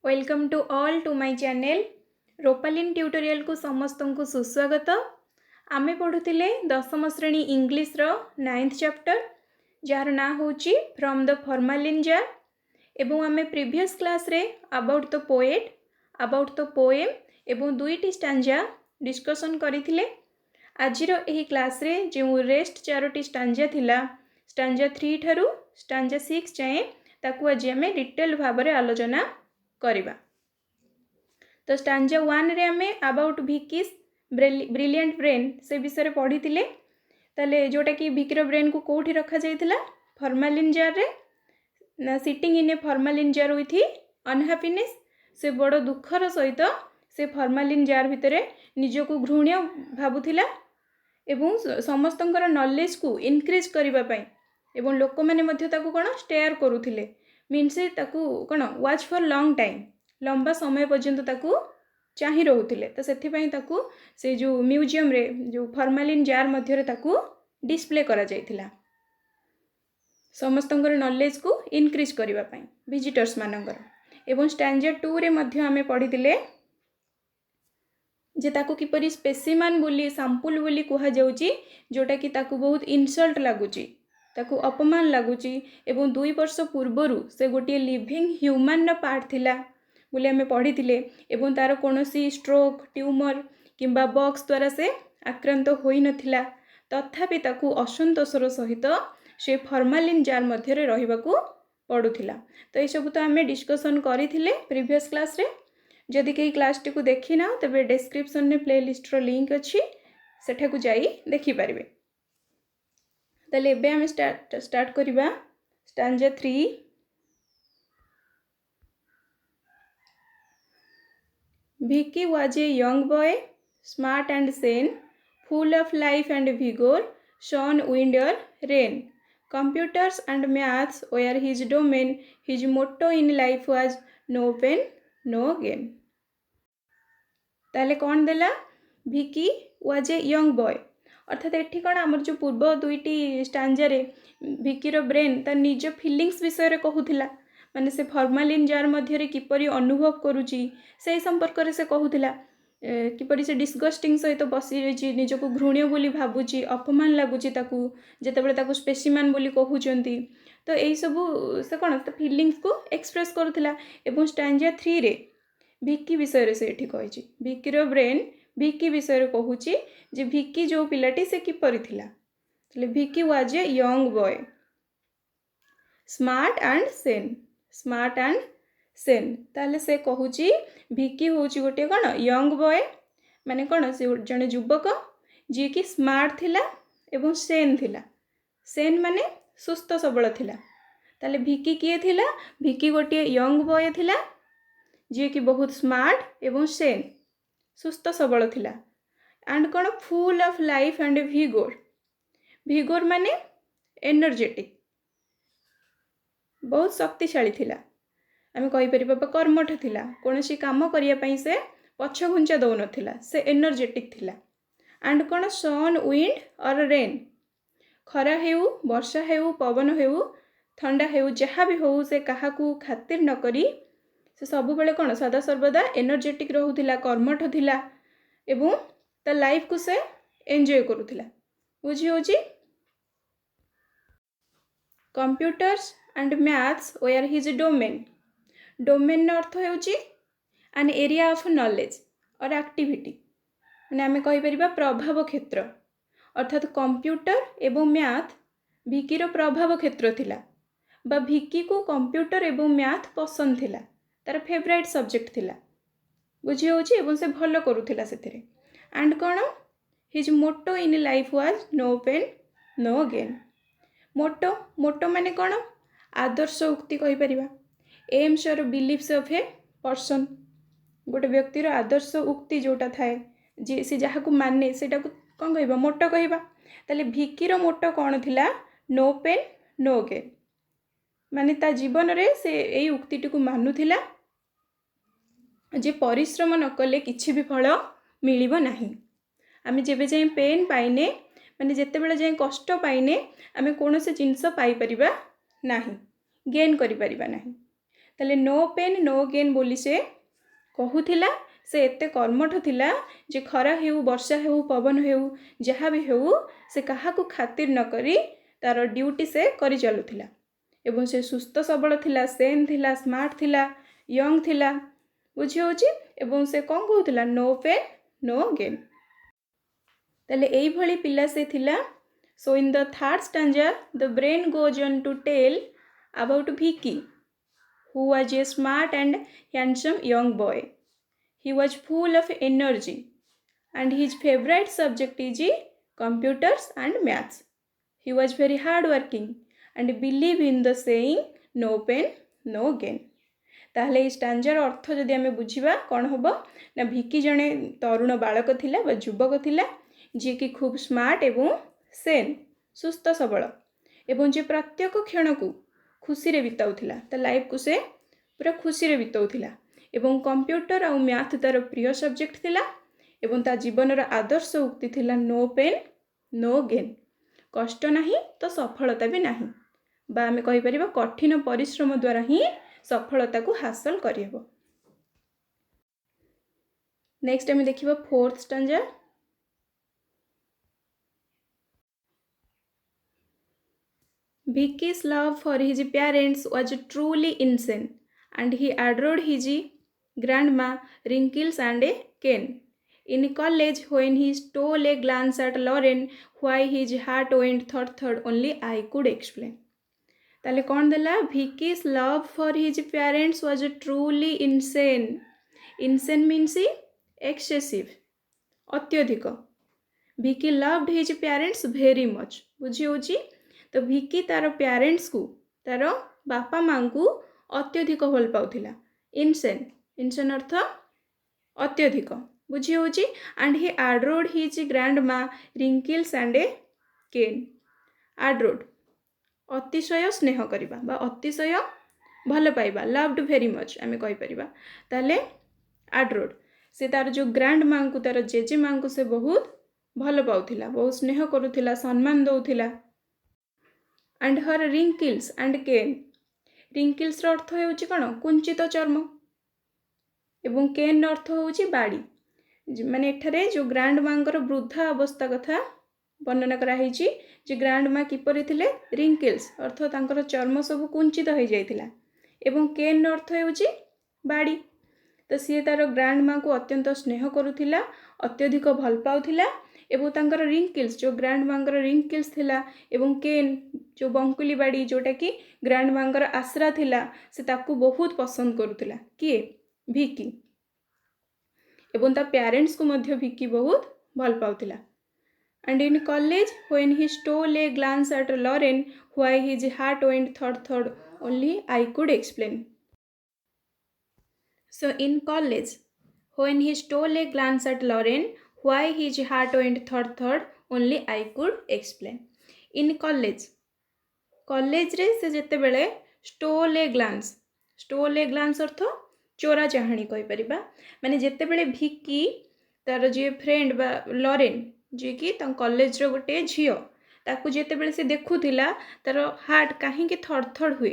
Welcome to all to my channel रोपालिन tutorial को समस्त को सुस्वागत। आमे पढ़ुतिले दशम श्रेणी इंग्लिश रो 9th चैप्टर जार ना होची फ्रॉम द फॉर्मालिन जार एवं आमे प्रीवियस क्लास रे about the poet about the poem एवं दुईटी स्टांजा डिस्कशन करिथिले। आजिरो एही क्लास रे जो रेस्ट चारोटी स्टांजा थिला स्टांजा 3 ठारू स्टांजा 6 जाए ताकू आज आमे डिटेल भाव में आलोचना करिबा। तो स्टांजा 1 रे आमे अबाउट भिकीस ब्रिलियंट ब्रेन से विषय पढ़ी थिले। ताले जोटा कि भिकीर ब्रेन को कोठी रखा जाइथिला फॉर्मालिन जार रे ना sitting in A formalin jar with unhappiness. से बड़ दुखर सहित से फॉर्मालिन जार भितरे निजको घृण्य भाबुथिला एवं समस्तंकर नॉलेज को इनक्रीज करिबा पई एवं लोक माने मध्य ताको कोन स्टेयर करूथिले मीन्स ताकू कौन वाच फॉर लॉन्ग टाइम लंबा समय पर्यंत ताकू चाहि रहउथिले। तो सेथिपई ताकू से जो म्यूजियम रे जो फॉर्मालिन जार मध्य रे ताकू डिस्प्ले करा जाइथिला समस्तंकर नॉलेज को इनक्रीज करिबा पई विजिटर्स मानंकर। एवं स्टैंजा 2 रे मध्य आमे पढ़िथिले जे ताकू किपरि स्पेसिमन बोली सैंपल बोली कहा जाउची जोटा कि ताकू बहुत इनसल्ट लागुची ताकू अपमान लगुची एवं 2 वर्ष पूर्वरु से गोटे लिविंग ह्यूमन पार्ट थिला बोले हमें पढ़ी थिले एवं तार कोनोसी स्ट्रोक ट्यूमर किंबा बॉक्स द्वारा से आक्रांत होई नथिला तथापि ताकू असंतोषर सहित से फॉर्मालिन जार मध्य रे रहिबाकू पडुथिला। तो ये सब तो हमें डिस्कशन करिथिले प्रीवियस क्लास रे। जदि कई क्लास टी को देखि ना तबे डिस्क्रिप्शन में प्लेलिस्ट रो लिंक अछि सेठा को जाई देखि पारिबे। ताले एबे हम स्टार्ट करिबा stanza 3। Vicky was a young boy, smart and sane, full of life and vigor, sun, wind or rain. Computers and maths were his domain. His motto in life was no pain, no gain. ताले कौन देला Vicky was a young boy अर्थात एठी कौन आमर जो पूर्व दुईटी stanza रे भिकीर ब्रेन तार निज फीलिंग्स विषय रे कहूथिला माने से फॉर्मालिन जार मध्य रे किपरि अनुभव करूची से संपर्क रे से कहूथिला किपरि से डिस्गस्टिंग सहित बसी रही निजको घृण्य बोली भाबुची अपमान लागुची ताकू जेतेबेले ताकू स्पेसिमन बोली कहूचंती। तो एई सब से कोन त फीलिंग्स को एक्सप्रेस करूथिला। एवं स्टांजा 3 रे भिकी विषय रे से एठी कहिची भिकीर ब्रेन भिकी विषय रे कहूची जे भिकी जो पिलाटी से किपरि थिला तले भिकी was a young boy smart and Sen smart and Sen ताले से कहूची भिकी होची गोटे कोन यंग बॉय माने कोन से जने युवक जी की स्मार्ट थिला एवं सेन थिला। सेन माने सुस्थ सबल थिला। ताले भिकी किए थिला भिकी गोटे यंग बॉय थिला जी की बहुत स्मार्ट एवं सेन सुस्थ सबल थिला and cone full of life and vigor vigor माने एनर्जेटिक बहुत शक्तिशाली थिला। आमे कहि परिबा कर्मठ थिला कोनोसी काम करिया पई से पछ घुंचा दउ नथिला से एनर्जेटिक थिला। एंड कोन सन विंड और रेन खरा हेउ वर्षा हेउ पवन हेउ ठंडा हेउ जहा भी हो से काहा को खातिर न करी से सब बेले कोन सदा सर्वदा एनर्जेटिक रहउथिला कर्मठ थिला एवं ता लाइफ को से एंजॉय करूथिला। बुझी होची computers and maths were his domain domain अर्थ होची an area of knowledge or activity माने आमे कहि परिबा प्रभाव क्षेत्र अर्थात कंप्यूटर एवं मैथ भिकीर प्रभाव क्षेत्र थिला बा भिकी को कंप्यूटर एवं मैथ पसंद थिला तार फेवरेट सब्जेक्ट थिला। बुझी होची एवं से भलो करूथिला सेथिरे। एंड कोन his motto in life was no pain no gain motto motto माने कोन आदर्श उक्ति कहि परिबा एम्स और बिलीफ्स ऑफ ए पर्सन गोटे व्यक्तिर आदर्श उक्ति जोटा थाए जे से जहा को माने सेटा को कोन कहबा मोटो कहबा। ताले भिकीर मोटो कोन थिला नो पेन नो गेन माने ता जीवन रे से एई उक्तिटी को मानुथिला जे परिश्रम न कले किछि भी फल मिलिबो नाही। आमे जेबे जाय पेन पाइने माने जेते बेले जाय कष्ट पाइने आमे कोनोसे जिंस पाई परिबा नाही गेन करि परिबा नाही। ताले नो पेन नो गेन बोली से कहूला से एते कर्मठ थिला जे खरा हेउ वर्षा हेउ पवन हेउ जहाँ भी हेउ से कहा को खातिर न करी तार ड्यूटी से करी चलुथिला एवं से सुस्थ सबल थिला सेन थिला स्मार्ट थिला यंग थिला बुझी होची एवं से कौन कहूला नो पेन नो गेन ताले एई भली पिला से थिला। So in the third stanza the brain goes on to tell about Vicky who was a smart and handsome young boy. He was full of energy and his favorite subject is computers and maths. He was very hardworking and believed in the saying no pain no gain. ताहले इस स्टांजार अर्थ जदि आमे बुझिबा कोन होबो ना भिकी जणे तरुण बालक थिला बा युवक थिला जे कि खूब स्मार्ट एवं सेन सुस्थ सबल एवं जे प्रत्येक क्षण को खुशी रे बिताउथिला ता लाइफ को से पूरा खुशी रे बिताउथिला एवं कंप्यूटर आ मैथ तार प्रिय सब्जेक्ट थिला एवं ता जीवन रा आदर्श उक्ति थिला नो पेन नो गेन कष्ट नाही तो सफलता भी नाही बा आमे कहि परिबा कठिन परिश्रम द्वारा ही सफलता को हासिल करियबो। नेक्स्ट आमे देखिबा fourth stanza. Vicky's love for his parents was truly insane and he adored his grandma Wrinkles and Ken. In college, when he stole a glance at Lauren, why his heart went thud only I could explain. ताले कौन देला Vicky's love for his parents was truly insane. Insane means excessive अत्यधिक। Vicky loved his parents very much बुझी होची तो Vicky तार parents को तार बापा माँ को अत्यधिक भल पाउथिला। इनसेन इनसेन अर्थ अत्यधिक बुझी होची and he adored his grandma Wrinkles and Ken. adored अतिशय स्नेह करिबा बा अतिशय भल पाइबा लव्ड वेरी मच आमे कहि परिबा ताले adored से तार जो ग्रैंड माँ को तार जेजे माँ को से बहुत भल पाउथिला बहुत स्नेह करुथिला सम्मान दउथिला। एंड हर रिंकिल्स एंड केन रिंकिल्स अर्थ होउची कोन कुंचित चर्म एवं केन अर्थ होउची बाड़ी माने एठारे जो ग्रैंड मांकर वृद्धा अवस्था कथा वर्णना करा हिची जे ग्रैंड माँ किपरि थिले रिंकिल्स अर्थ तांकर चर्म सब कुंचित हो जाइथिला एवं केन अर्थ होउची बाड़ी तो सी तार ग्रैंड माँ को अत्यंत स्नेह करुथिला अत्यधिक भल पाउथिला एवं तांकर रिंकिल्स जो ग्रैंड मांकर रिंकिल्स थिला एवं केन जो बंकुली बाड़ी जोटा कि ग्रैंड मांकर आसरा थिला से ताकू बहुत पसंद करुथिला किए Vicky एवं ता पेरेंट्स को मध्य Vicky बहुत भल पाउथिला। And in college when he stole a glance at Lauren why his heart went थर्ड only I could explain. So in college when he stole a glance at Lauren why his heart went थर्ड only I could explain. In college college रे से जेते बेले stall a glance अर्थ चोरा चाहाणी कहि परिबा माने जेते बेले Vicky तार जे फ्रेंड बा Lauren जे कि ता कॉलेज रो गोटे झियो ताकू जेते बेले से देखुथिला तार हार्ट काहे के थड़ हुए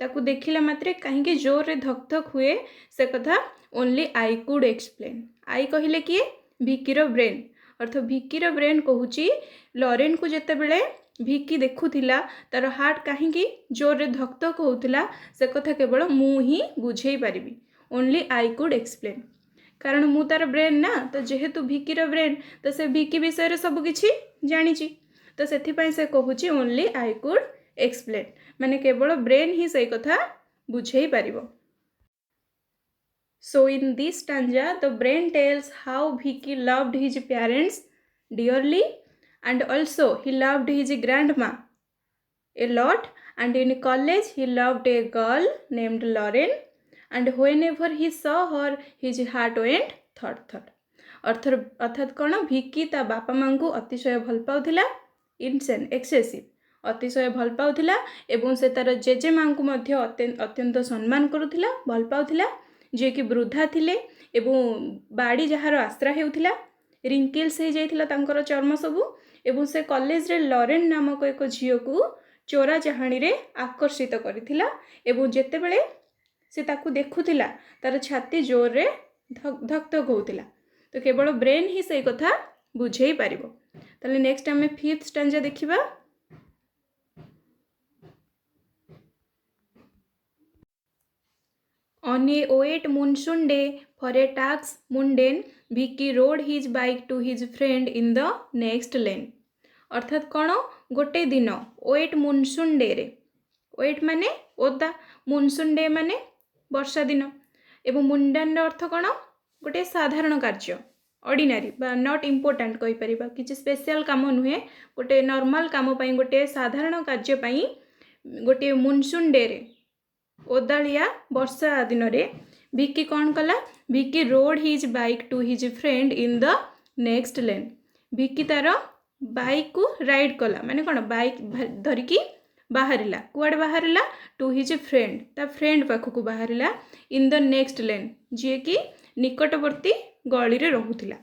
ताकू देखिला मात्रे काहे के जोर रे धक हुए से कथा ओनली आई कुड एक्सप्लेन। आई कहिले कि Vicky रो ब्रेन अर्थ Vicky रो ब्रेन कहूची Lauren को जेते बेले Vicky देखुथिला तार हार्ट काहे कि जोर रे धक होउथिला से कथा केवल मु ही बुझेई पारिबी ओनली आई कुड एक्सप्लेन कारण मु तार ब्रेन ना तो जेहेतु Vicky रो ब्रेन तो से Vicky विषय रे सब किछि जानिछि तो सेथि पई से कहूची ओनली आई कुड एक्सप्लेन माने केवल ब्रेन ही सही कथा बुझेई पारिबो। So in this stanza the brain tells how Vicky loved his parents dearly and also he loved his grandma a lot and in college he loved a girl named Lauren and whenever he saw her his heart went thud अर्थात कौन Vicky ता बापा माँ को अतिशय भल पाउथिला insane excessive अतिशय भल पाउथिला एवं से तार जेजे माँ को मध्य अत्यंत सम्मान करुथिला भल पाउथिला जे कि वृद्धा थिले एवं बाड़ी जहार आश्रा हेउथिला रिंकिल्स हो जाइथिला तांकर चर्म सबू एवं से कॉलेज रे Lauren नामक एक झियो को चोरा चाहाणी रे आकर्षित करिथिला एवं जेते बेले से ताकू देखुथिला तार छाती जोर रे धक धक होउथिला तो केवल ब्रेन ही से कथा बुझेई पारिबो। ताले नेक्स्ट आमे फिफ्थ स्टैंजा देखिबा। On a wet monsoon day for a task mundane, Vicky rode his bike to his friend in the next lane. अर्थात कौन गोटे दिन वेट मुनसुन डे रे, वेट माने ओदा, मुनसुन डे माने वर्षा दिन एवं मुंडान अर्थ कौन गोटे साधारण कार्य ऑर्डिनरी बा नॉट इम्पोर्टेंट कहि परिबा, किछि स्पेशल काम नुहे, गोटे नॉर्मल काम पई गोटे साधारण कार्य पई गोटे मुनसुन डे रे ओदालिया वर्षा दिन रे विक्की कौन कला, Vicky rode his bike to his friend in the next lane. Vicky तार बाइक को राइड कला माने कौन बाइक धरिकी बाहरिला, कुआडे बाहरिला, टू हिज फ्रेंड ता फ्रेंड पाखक बाहरिला, इन द नेक्स्ट लेन जी कि निकटवर्ती गली रे रहुथिला,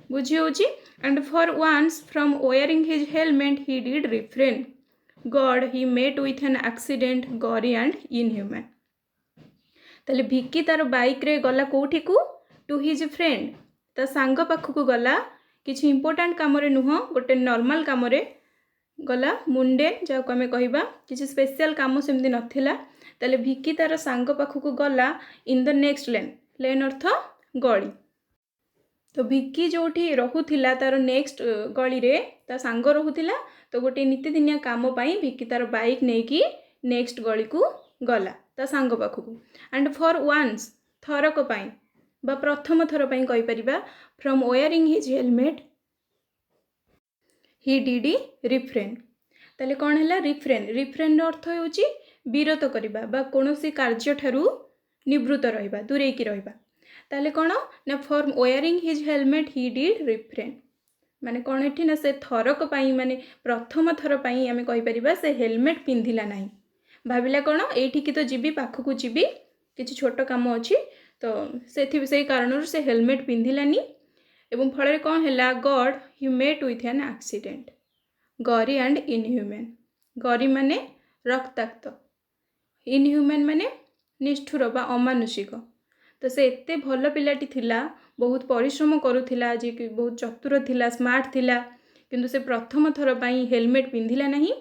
बुझी होची। And for once from wearing his helmet he did refrain, god he met with an accident gory and inhuman. ताले भिक्की तार बाइक रे गला कोठी को, टू हिज फ्रेंड ता सांग पाखक गला, किछि इंपोर्टेंट काम रे नुह, गोटे नॉर्मल काम रे गला, मुंडेन जाको आमे कहिबा किछि स्पेशल काम सेमति नथिला। ताले भिक्की तार सांग पाखक गला इन द नेक्स्ट लेन, लेन अर्थ गली, तो भिक्की जोठी रहुथिला तार नेक्स्ट गली रे ता सांग रहुथिला, तो गोटे नीतिदिनिया काम पाई भिक्की तार बाइक नेकी नेक्स्ट गली को गला ता सांग पाखक। एंड फॉर वंस थरक पाई बा प्रथम थर पाई कहि परिबा, from wearing his helmet he did refrain. ताले कौन है रिफ्रेन, रिफ्रेन अर्थ होची विरत करिबा बा कोनोसी कार्य ठारू निवृत्त रहिबा, दूरेकी रहिबा। ताले कौन ना for wearing his helmet he did refrain माने कौन एठी ना से थरक पाई माने प्रथम थर पाई आमे कहि परिबा से हेलमेट पिंधिला नाही, भाबिला कौन एठी की तो जीबी पाखकू जीबी किछि छोट काम अछि तो से कारण से हेलमेट पिंधिलानी एवं फल कौन है, god he met with an accident gory and inhuman. Gory माने रक्ताक्त, इनह्यूमन माने निष्ठुर बा अमानुषिक। तो से एते भल पिलाटी थिला, बहुत परिश्रम करुथिला, जे कि बहुत चतुर थिला, स्मार्ट थिला, किंतु से प्रथम थर पाई हेलमेट पिंधिला नहीं,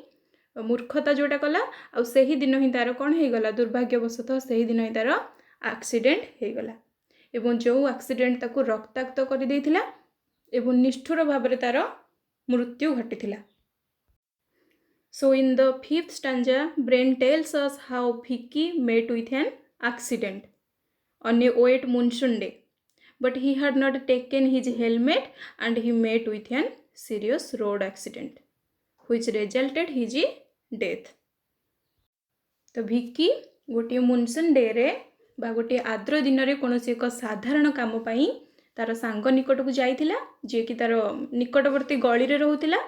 मूर्खता जोटा कला, आ सही दिन ही तार कौन हो गला, दुर्भाग्यवशतः सही दिन ही तार एक्सीडेंट हो गला एवं जो एक्सीडेंट ताकू रक्ताक्त कर देथिला एवं निष्ठुर भाबरे तार मृत्यु घटिथिला। So in the fifth stanza brain tells us how Vicky met with an accident on a wet monsoon day, but he had not taken his helmet and he met with an serious road accident which resulted his death। तो भिक्की गोटे मुनसुन day रे बा गोटे आद्र दिन रे कोनोसी एक साधारण काम पाई तार सांग निकट को जाइथिला, जे कि तार निकटवर्ती गली रे रहुथिला,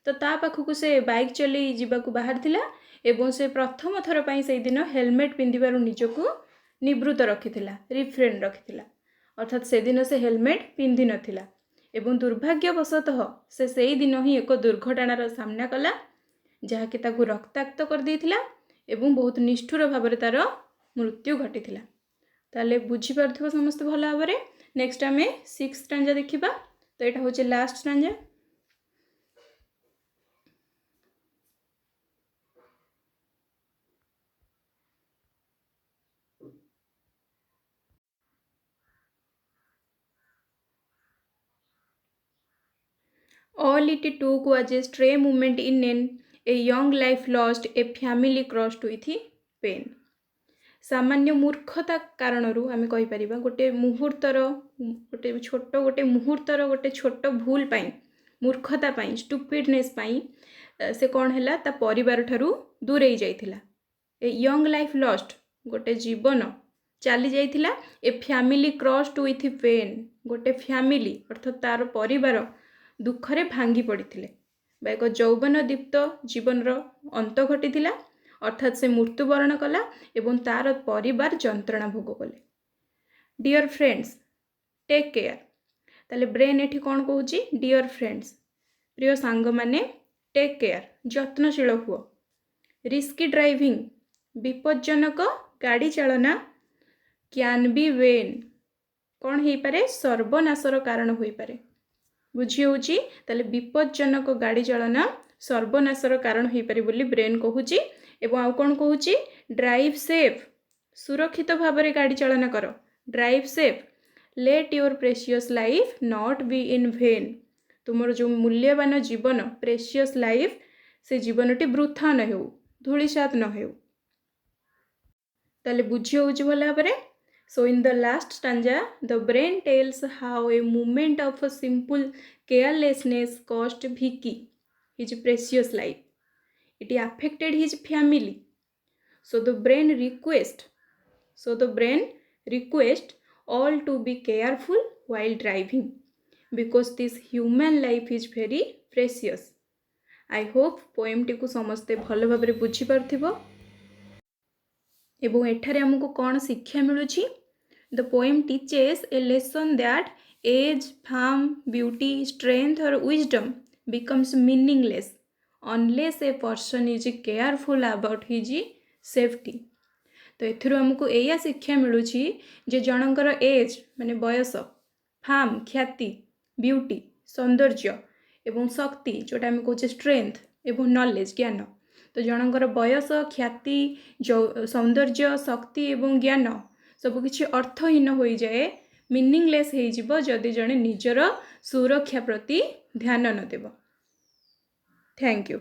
तो ता पाखकू से बाइक चली जीवाकू बाहर थिला एवं से प्रथम थर पाई से दिन हेलमेट पिंधिबारु निजकू निवृत्त रखिथिला, रिफ्रेन रखिथिला, अर्थात से दिन से हेलमेट पिंधि नथिला एवं दुर्भाग्यवशतः से सही दिन ही एक दुर्घटनार सामना कला, जहा कि ताकू रक्ताक्त कर देथिला एवं बहुत निष्ठुर भाबरे तार मृत्यु घटिथिला। ताले बुझी पारथिबो समस्त भल भाबरे। नेक्स्ट आमे सिक्स्थ स्टैंजा देखिबा, तो एटा होचे last stanza. All it took was a stray moment in a young life lost, a family crossed with pain। सामान्य मूर्खता कारणरू आमे कहि परिबा गोटे मुहूर्तर गोटे मुहूर्तर गोटे छोट भूल पाई, मूर्खता पाई, स्टुपिडनेस पाई से कौन है ता परिवार ठारू दूरेई जाइथिला। ए यंग लाइफ लॉस्ट गोटे जीवन चली जाइथिला, a family crossed with pain गोटे फैमिली अर्थात तार परिवार दुखरे भांगी पड़ते बा एक यौवन दीप्त जीवन अंत घटी, अर्थात से मृत्युवरण कला एवं तार परिवार जंत्रणा भोग कले। डियर फ्रेंड्स टेक केयर, ताले ब्रेन एठी कौन कहूँ, डियर फ्रेंड्स प्रिय सांग माने टेक केयर जत्नशील हुओ। रिस्की ड्राइविंग विपज्जनक गाड़ी चालना कैन बी वेन कौन हो पारे सर्वनाशर कारण हो पारे बुझी होची ताले विपज्जनक गाड़ी चलना सर्वनाशर कारण हो पारे बोली ब्रेन कहूची एवं आउ कौन कहूची ड्राइव सेफ सुरक्षित भाव में गाड़ी चलना कर drive safe let your precious life not be in vain तुमर जो मूल्यवान जीवन प्रेशियस लाइफ से जीवनटी वृथा न हो धूलिसात न हो ताले बुझी होची भल भाव में So in the last stanza, the brain tells how a moment of a simple carelessness cost Vicky his precious life. It affected his family. So the brain request all to be careful while driving because this human life is very precious. I hope poem T को समस्ते भल भाव में बुझी पार्थिबो एवं एठारे हमको कौन शिक्षा मिलुची The poem teaches a lesson that age, fame, beauty, strength or wisdom becomes meaningless unless a person is careful about his safety. तो एथिरो हमको एया शिक्षा मिलुची जे जनकर एज माने बयस फाम ख्याति ब्यूटी सौंदर्य एवं शक्ति जोटा आम कहे स्ट्रेंथ एवं नॉलेज ज्ञान तो जनकर बयस ख्याति सौंदर्य शक्ति एवं ज्ञान सबकि अर्थहीन हो जाए मीनिंगलेस हो जदि जड़े निजर सुरक्षा प्रति ध्यान न देव थैंक यू।